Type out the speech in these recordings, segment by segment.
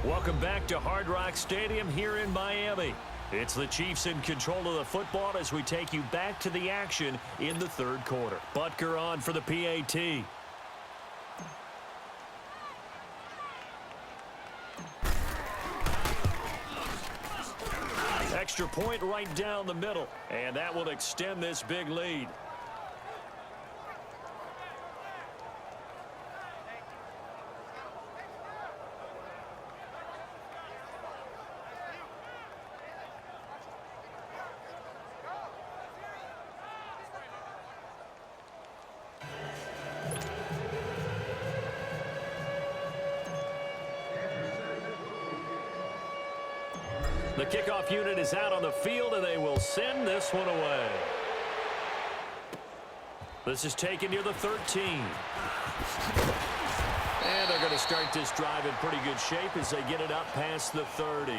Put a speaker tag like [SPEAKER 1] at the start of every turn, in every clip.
[SPEAKER 1] Welcome back to Hard Rock Stadium here in Miami. It's the Chiefs in control of the football as we take you back to the action in the third quarter. Butker on for the PAT. Extra point right down the middle, and that will extend this big lead. The kickoff unit is out on the field, and they will send this one away. This is taken near the 13. And they're going to start this drive in pretty good shape as they get it up past the 30.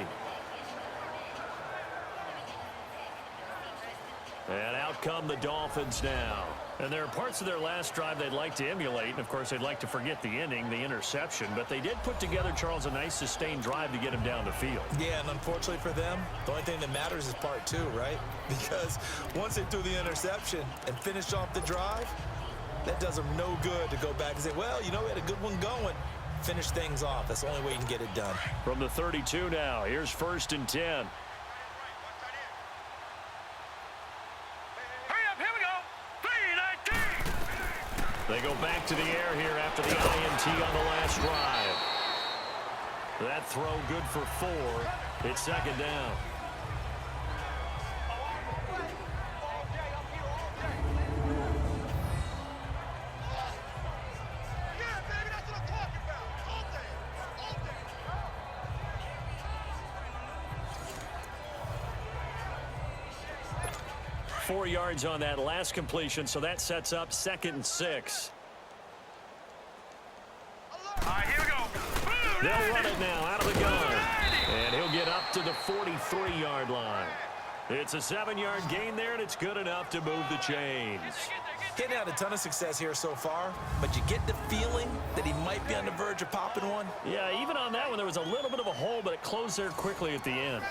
[SPEAKER 1] And out come the Dolphins now. And there are parts of their last drive they'd like to emulate. And, of course, they'd like to forget the inning, the interception. But they did put together, Charles, a nice sustained drive to get him down the field.
[SPEAKER 2] Yeah, and unfortunately for them, the only thing that matters is part two, right? Because once they threw the interception and finished off the drive, that does them no good to go back and say, well, you know, we had a good one going. Finish things off. That's the only way you can get it done.
[SPEAKER 1] From the 32 now, here's 1st and 10. They go back to the air here after the INT on the last drive. That throw good for 4. It's 2nd down.
[SPEAKER 3] Yeah, baby, that's what I'm talking about. All day.
[SPEAKER 1] 4 yards on that last completion, so that sets up 2nd and 6.
[SPEAKER 3] All right, here we go.
[SPEAKER 1] They'll run it now out of the gun. And he'll get up to the 43-yard line. It's a 7-yard gain there, and it's good enough to move the chains.
[SPEAKER 2] Getting had a ton of success here so far, but you get the feeling that he might be on the verge of popping one.
[SPEAKER 1] Yeah, even on that one, there was a little bit of a hole, but it closed there quickly at the end.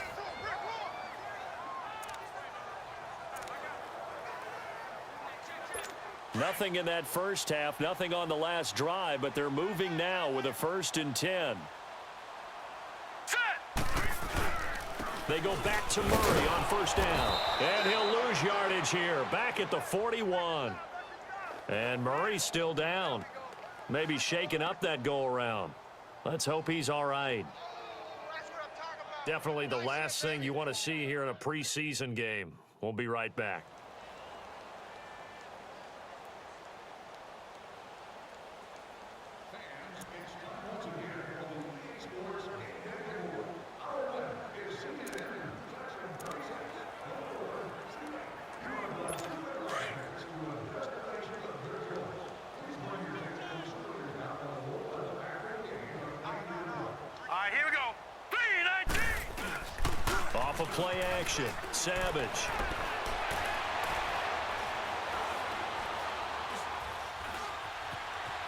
[SPEAKER 1] Nothing in that first half, nothing on the last drive, but they're moving now with a 1st and 10. They go back to Murray on 1st down. And he'll lose yardage here, back at the 41. And Murray's still down. Maybe shaking up that go-around. Let's hope he's all right. Definitely the last thing you want to see here in a preseason game. We'll be right back. Off of play action, Savage.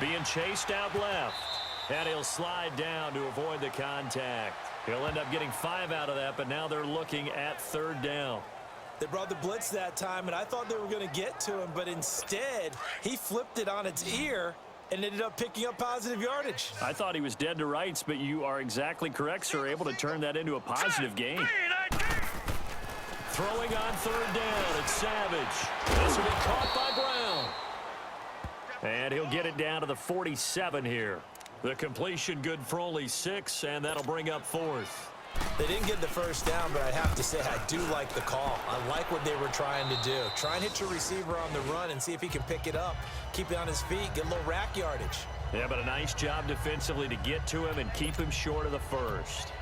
[SPEAKER 1] Being chased out left. And he'll slide down to avoid the contact. He'll end up getting 5 out of that, but now they're looking at 3rd down.
[SPEAKER 2] They brought the blitz that time, and I thought they were going to get to him, but instead, he flipped it on its ear and ended up picking up positive yardage.
[SPEAKER 1] I thought he was dead to rights, but you are exactly correct, sir. Able to turn that into a positive gain. Throwing on 3rd down, it's Savage. This will be caught by Brown. And he'll get it down to the 47 here. The completion good for only 6, and that'll bring up 4th.
[SPEAKER 2] They didn't get the 1st down, but I have to say I do like the call. I like what they were trying to do. Try and hit your receiver on the run and see if he can pick it up, keep it on his feet, get a little rack yardage.
[SPEAKER 1] Yeah, but a nice job defensively to get to him and keep him short of the 1st.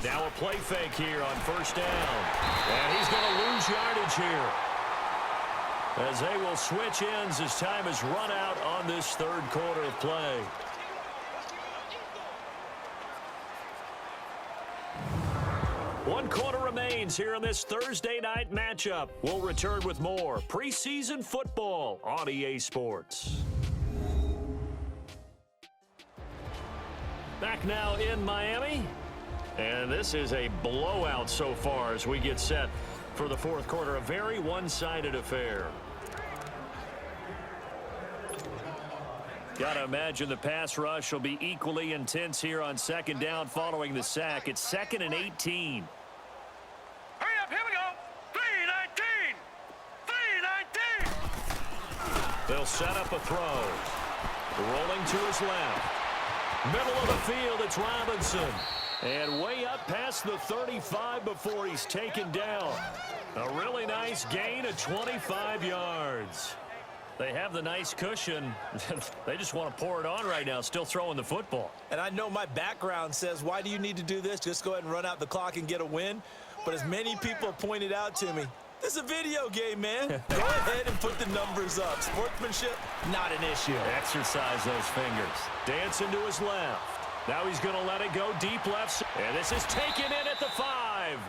[SPEAKER 1] Now a play fake here on 1st down. And he's going to lose yardage here. as they will switch ends as time has run out on this third quarter of play. One quarter remains here in this Thursday night matchup. We'll return with more preseason football on EA Sports. Back now in Miami. And this is a blowout so far as we get set for the fourth quarter. A very one-sided affair. Got to imagine the pass rush will be equally intense here on second down following the sack. It's 2nd and 18.
[SPEAKER 3] Hurry up, here we go. 3-19. 3-19.
[SPEAKER 1] They'll set up a throw. Rolling to his left. Middle of the field, it's Robinson. And way up past the 35 before he's taken down. A really nice gain of 25 yards. They have the nice cushion. They just want to pour it on right now, still throwing the football.
[SPEAKER 2] And I know my background says, why do you need to do this? Just go ahead and run out the clock and get a win. But as many people pointed out to me, this is a video game, man. Go ahead and put the numbers up. Sportsmanship, not an issue.
[SPEAKER 1] Exercise those fingers. Dancing to his left. Now he's going to let it go deep left. And this is taken in at the 5.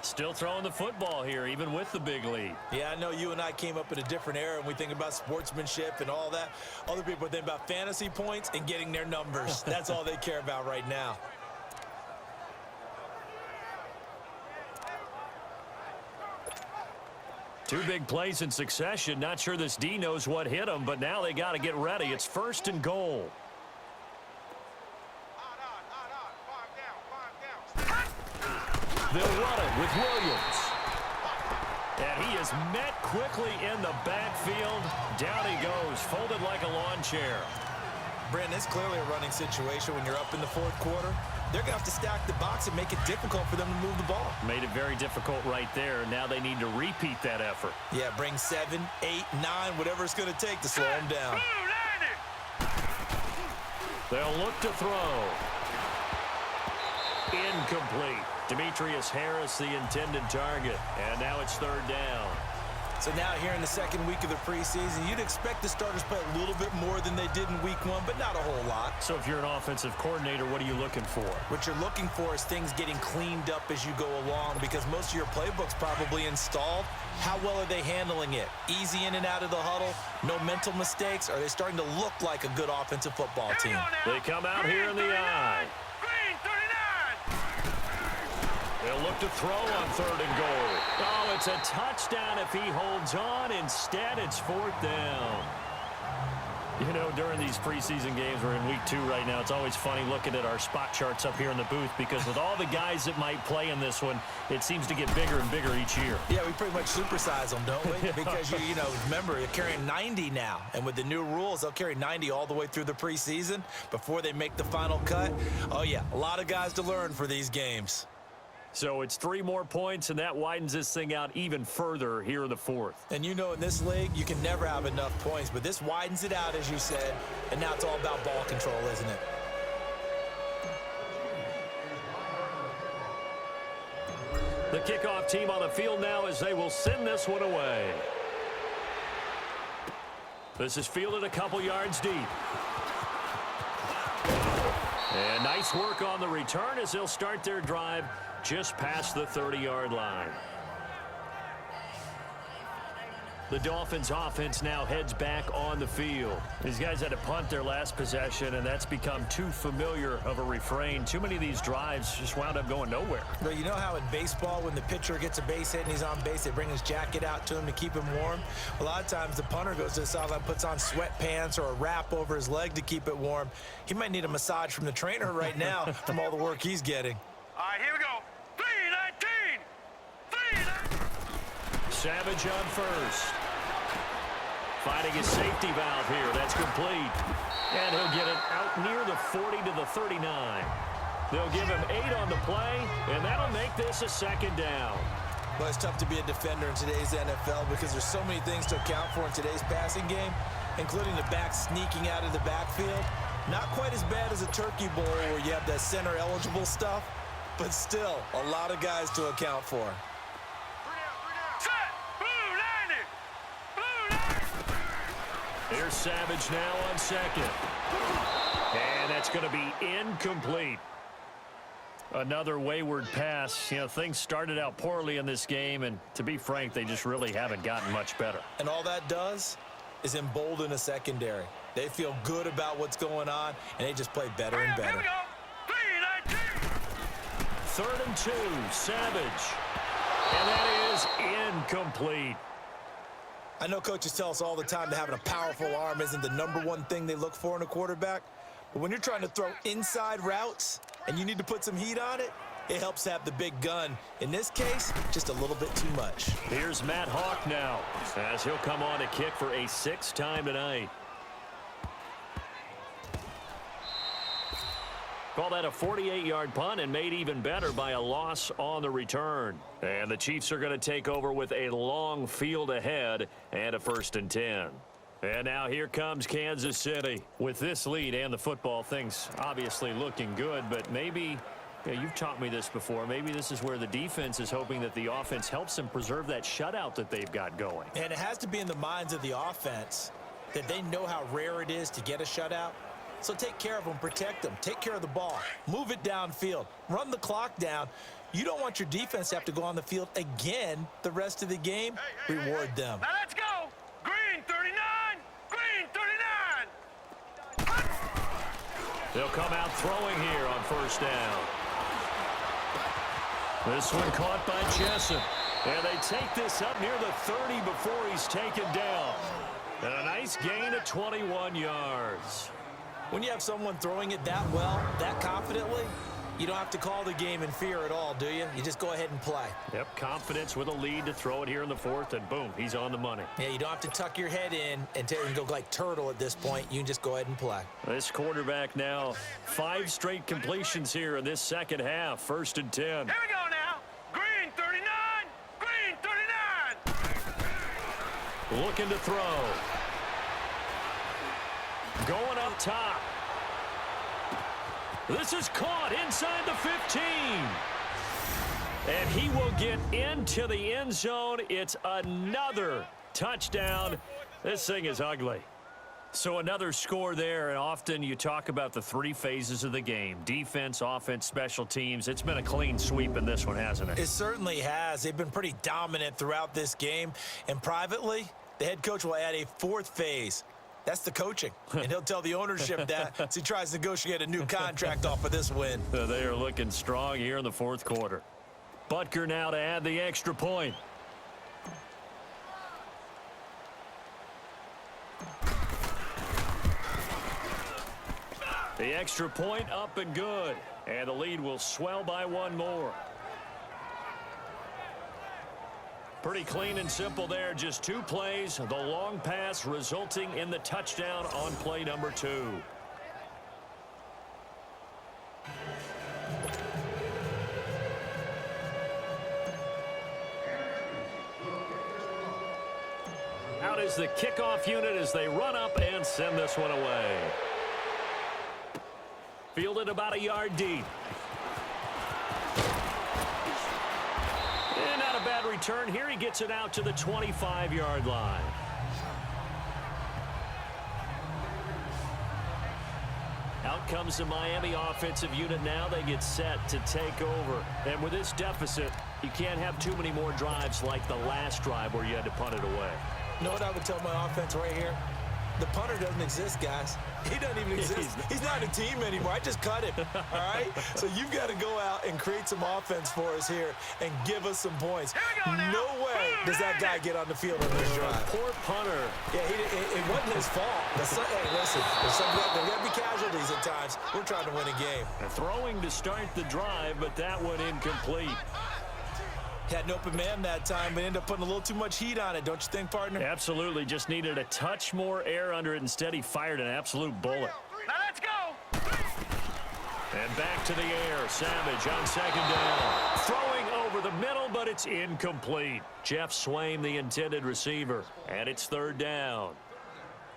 [SPEAKER 1] Still throwing the football here, even with the big lead.
[SPEAKER 2] Yeah, I know you and I came up in a different era, and we think about sportsmanship and all that. Other people think about fantasy points and getting their numbers. That's all they care about right now.
[SPEAKER 1] Two big plays in succession. Not sure this D knows what hit him, but now they got to get ready. It's 1st and goal. They'll run it with Williams. And he is met quickly in the backfield. Down he goes, folded like a lawn chair.
[SPEAKER 2] Brandon, it's clearly a running situation when you're up in the fourth quarter. They're going to have to stack the box and make it difficult for them to move the ball.
[SPEAKER 1] Made it very difficult right there. Now they need to repeat that effort.
[SPEAKER 2] Yeah, bring 7, 8, 9, whatever it's going to take to slow them down.
[SPEAKER 1] They'll look to throw. Incomplete. Demetrius Harris, the intended target. And now it's 3rd down.
[SPEAKER 2] So now here in the second week of the preseason, you'd expect the starters to play a little bit more than they did in week 1, but not a whole lot.
[SPEAKER 1] So if you're an offensive coordinator, what are you looking for?
[SPEAKER 2] What you're looking for is things getting cleaned up as you go along, because most of your playbook's probably installed. How well are they handling it? Easy in and out of the huddle? No mental mistakes? Are they starting to look like a good offensive football team?
[SPEAKER 1] They come out here in the eye. They'll look to throw on 3rd and goal. Oh, it's a touchdown if he holds on. Instead, it's 4th down. You know, during these preseason games, we're in week 2 right now, it's always funny looking at our spot charts up here in the booth, because with all the guys that might play in this one, it seems to get bigger and bigger each year.
[SPEAKER 2] Yeah, we pretty much supersize them, don't we? Because, you know, remember, you're carrying 90 now. And with the new rules, they'll carry 90 all the way through the preseason before they make the final cut. Oh, yeah, a lot of guys to learn for these games.
[SPEAKER 1] So it's 3 more points, and that widens this thing out even further here in the 4th.
[SPEAKER 2] And you know, in this league, you can never have enough points, but this widens it out, as you said, and now it's all about ball control, isn't it?
[SPEAKER 1] The kickoff team on the field now as they will send this one away. This is fielded a couple yards deep. And nice work on the return as they'll start their drive just past the 30-yard line. The Dolphins offense now heads back on the field. These guys had to punt their last possession, and that's become too familiar of a refrain. Too many of these drives just wound up going nowhere.
[SPEAKER 2] Well, you know how in baseball, when the pitcher gets a base hit and he's on base, they bring his jacket out to him to keep him warm? A lot of times the punter goes to the sideline, puts on sweatpants or a wrap over his leg to keep it warm. He might need a massage from the trainer right now from all the work he's getting.
[SPEAKER 3] All right, here we go. 3-19. 3-19.
[SPEAKER 1] Savage on first. Finding his safety valve here. That's complete. And he'll get it out near the 40 to the 39. They'll give him 8 on the play, and that'll make this a 2nd down.
[SPEAKER 2] Well, it's tough to be a defender in today's NFL because there's so many things to account for in today's passing game, including the back sneaking out of the backfield. Not quite as bad as a turkey bowl where you have that center eligible stuff, but still a lot of guys to account for.
[SPEAKER 3] Set. Blue 90. Blue 90.
[SPEAKER 1] Here's Savage now on second. And that's going to be incomplete. Another wayward pass. You know, things started out poorly in this game, and to be frank, they just really haven't gotten much better.
[SPEAKER 2] And all that does is embolden a secondary. They feel good about what's going on, and they just play better and better.
[SPEAKER 3] Here we go. 3 19.
[SPEAKER 1] 3rd and 2, Savage. And that is incomplete.
[SPEAKER 2] I know coaches tell us all the time that having a powerful arm isn't the #1 thing they look for in a quarterback. But when you're trying to throw inside routes and you need to put some heat on it, it helps to have the big gun. In this case, just a little bit too much.
[SPEAKER 1] Here's Matt Hawk now, as he'll come on to kick for a 6th time tonight. Call that a 48-yard punt, and made even better by a loss on the return. And the Chiefs are going to take over with a long field ahead and a 1st and 10. And now here comes Kansas City. With this lead and the football, things obviously looking good, but maybe, you've taught me this before, maybe this is where the defense is hoping that the offense helps them preserve that shutout that they've got going.
[SPEAKER 2] And it has to be in the minds of the offense that they know how rare it is to get a shutout. So take care of them, protect them, take care of the ball, move it downfield, run the clock down. You don't want your defense to have to go on the field again the rest of the game. Reward them.
[SPEAKER 3] Now let's go. Green 39. Green 39.
[SPEAKER 1] They'll come out throwing here on 1st down. This one caught by Jessup. And they take this up near the 30 before he's taken down. And a nice gain of 21 yards.
[SPEAKER 2] When you have someone throwing it that well, that confidently, you don't have to call the game in fear at all, do you? You just go ahead and play.
[SPEAKER 1] Yep, confidence with a lead to throw it here in the 4th, and boom, he's on the money.
[SPEAKER 2] Yeah, you don't have to tuck your head in and go like turtle at this point. You can just go ahead and play.
[SPEAKER 1] This quarterback now, 5 straight completions here in this 2nd half, 1st and 10.
[SPEAKER 3] Here we go now. Green 39. Green 39.
[SPEAKER 1] Looking to throw. Going up top. This is caught inside the 15. And he will get into the end zone. It's another touchdown. This thing is ugly. So another score there, and often you talk about the 3 phases of the game. Defense, offense, special teams. It's been a clean sweep in this one, hasn't it?
[SPEAKER 2] It certainly has. They've been pretty dominant throughout this game. And privately, the head coach will add a 4th phase. That's the coaching. And he'll tell the ownership that as he tries to negotiate a new contract off of this win.
[SPEAKER 1] They are looking strong here in the 4th quarter. Butker now to add the extra point. The extra point up and good. And the lead will swell by 1 more. Pretty clean and simple there. Just 2 plays. The long pass resulting in the touchdown on play number 2. Out is the kickoff unit as they run up and send this one away. Fielded about a yard deep. And not a bad return here. He gets it out to the 25-yard line. Out comes the Miami offensive unit now. They get set to take over. And with this deficit, you can't have too many more drives like the last drive where you had to punt it away.
[SPEAKER 2] You know what I would tell my offense right here? The punter doesn't exist, guys. He doesn't even exist. He's not a team anymore. I just cut him, all right? So you've got to go out and create some offense for us here and give us some points. No way does that guy get on the field on this drive.
[SPEAKER 1] Poor punter.
[SPEAKER 2] Yeah, it wasn't his fault. Hey, listen, there's got to be casualties at times. We're trying to win a game.
[SPEAKER 1] Throwing to start the drive, but that one incomplete.
[SPEAKER 2] Had an open man that time, but ended up putting a little too much heat on it, don't you think, partner?
[SPEAKER 1] Absolutely. Just needed a touch more air under it. Instead, he fired an absolute bullet.
[SPEAKER 3] Now let's go.
[SPEAKER 1] And back to the air. Savage on 2nd down. Throwing over the middle, but it's incomplete. Jeff Swaim, the intended receiver. And it's 3rd down.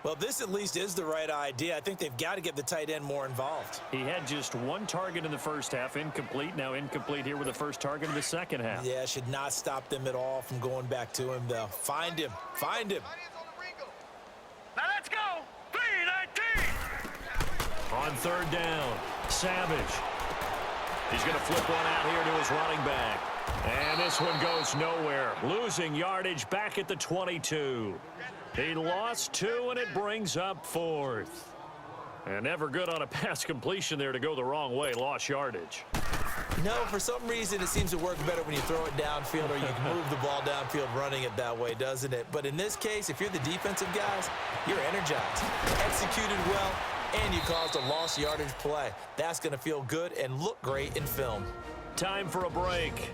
[SPEAKER 2] Well, this at least is the right idea. I think they've got to get the tight end more involved.
[SPEAKER 1] He had just one target in the first half, incomplete. Now incomplete here with the first target in the second half.
[SPEAKER 2] Yeah, should not stop them at all from going back to him, though. Find him. Find him.
[SPEAKER 3] Now let's go. 3-19.
[SPEAKER 1] On third down, Savage. He's going to flip one out here to his running back. And this one goes nowhere. Losing yardage back at the 22. He lost 2, and it brings up 4th. And never good on a pass completion there to go the wrong way. Lost yardage.
[SPEAKER 2] No, for some reason it seems to work better when you throw it downfield or you can move the ball downfield running it that way, doesn't it? But in this case, if you're the defensive guys, you're energized. Executed well, and you caused a lost yardage play. That's going to feel good and look great in film.
[SPEAKER 1] Time for a break.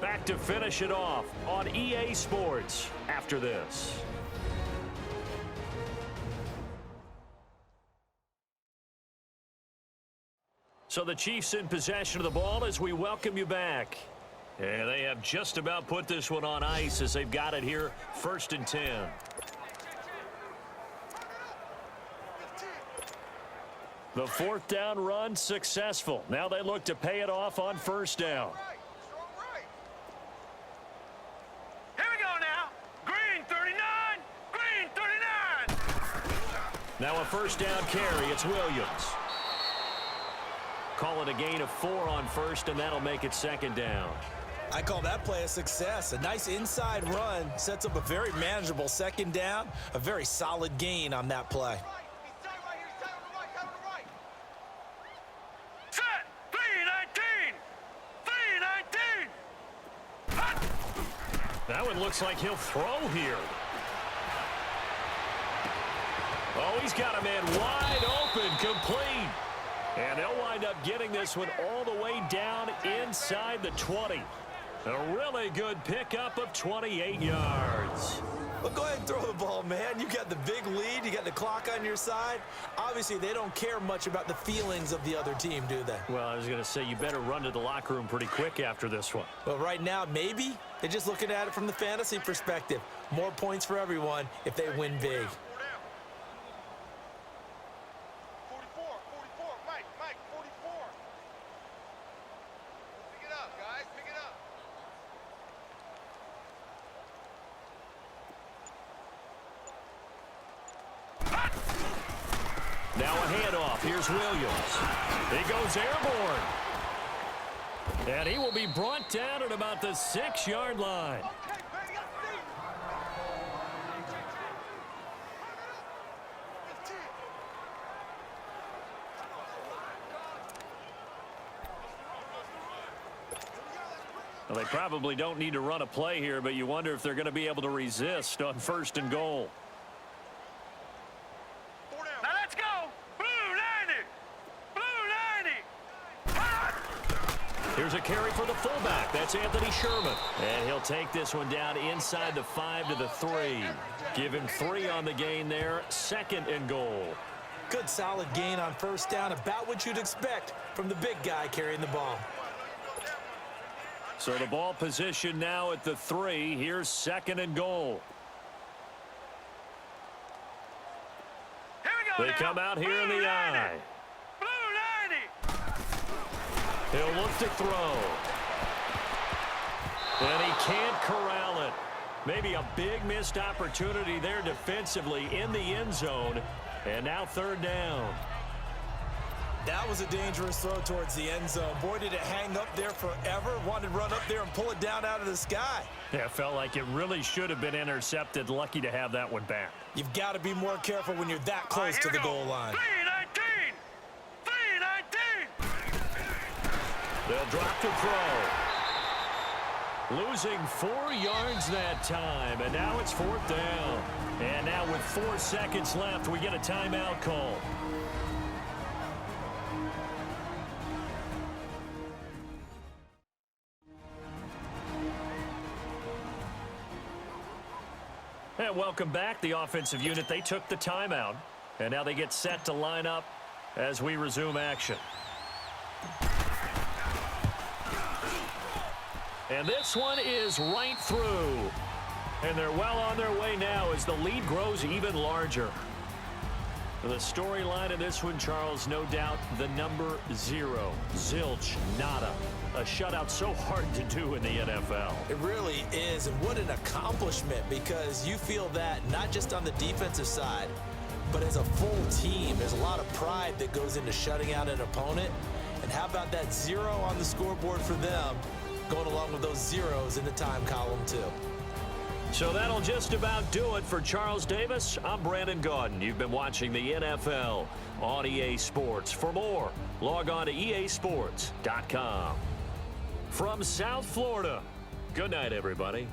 [SPEAKER 1] Back to finish it off on EA Sports after this. So the Chiefs in possession of the ball as we welcome you back. And they have just about put this one on ice as they've got it here, 1st and 10. The 4th down run successful. Now they look to pay it off on 1st down.
[SPEAKER 3] Here we go now. Green 39. Green 39.
[SPEAKER 1] Now a 1st down carry. It's Williams. Call it a gain of 4 on 1st, and that'll make it 2nd down.
[SPEAKER 2] I call that play a success. A nice inside run sets up a very manageable 2nd down. A very solid gain on that play.
[SPEAKER 3] Set. 3-19. 3-19.
[SPEAKER 1] That one looks like he'll throw here. Oh, he's got a man wide open, complete. And they'll wind up getting this one all the way down inside the 20. A really good pickup of 28 yards.
[SPEAKER 2] Well, go ahead and throw the ball, man. You got the big lead. You got the clock on your side. Obviously, they don't care much about the feelings of the other team, do they?
[SPEAKER 1] Well, I was going to say, you better run to the locker room pretty quick after this one.
[SPEAKER 2] Well, right now, maybe. They're just looking at it from the fantasy perspective. More points for everyone if they win big.
[SPEAKER 3] 44. Mike, 44. Pick it up, guys. Pick it up.
[SPEAKER 1] Now a handoff. Here's Williams. He goes airborne. And he will be brought down at about the 6-yard line. Well, they probably don't need to run a play here, but you wonder if they're going to be able to resist on 1st and goal.
[SPEAKER 3] Now let's go. Blue 90.
[SPEAKER 1] Here's a carry for the fullback. That's Anthony Sherman. And he'll take this one down inside the 5 to the 3. Give him 3 on the gain there. 2nd and goal.
[SPEAKER 2] Good solid gain on 1st down. About what you'd expect from the big guy carrying the ball.
[SPEAKER 1] So the ball position now at the 3. Here's 2nd and goal.
[SPEAKER 3] Here we go.
[SPEAKER 1] They come out here in the I.
[SPEAKER 3] Blue 90.
[SPEAKER 1] He'll look to throw. And he can't corral it. Maybe a big missed opportunity there defensively in the end zone. And now 3rd down.
[SPEAKER 2] That was a dangerous throw towards the end zone. Boy, did it hang up there forever. Wanted to run up there and pull it down out of the sky.
[SPEAKER 1] Yeah, it felt like it really should have been intercepted. Lucky to have that one back.
[SPEAKER 2] You've got to be more careful when you're that close to the goal line.
[SPEAKER 3] 3-19. 3-19.
[SPEAKER 1] They'll drop the throw. Losing 4 yards that time, and now it's 4th down. And now with 4 seconds left, we get a timeout call. And welcome back. The offensive unit, they took the timeout. And now they get set to line up as we resume action. And this one is right through. And they're well on their way now as the lead grows even larger. The storyline in this one, Charles, no doubt the number 0. Zilch, nada. A shutout so hard to do in the NFL.
[SPEAKER 2] It really is, and what an accomplishment, because you feel that not just on the defensive side, but as a full team. There's a lot of pride that goes into shutting out an opponent. And how about that 0 on the scoreboard for them, going along with those zeros in the time column too.
[SPEAKER 1] So that'll just about do it for Charles Davis. I'm Brandon Gaudin. You've been watching the NFL on EA Sports. For more, log on to easports.com. From South Florida, good night, everybody.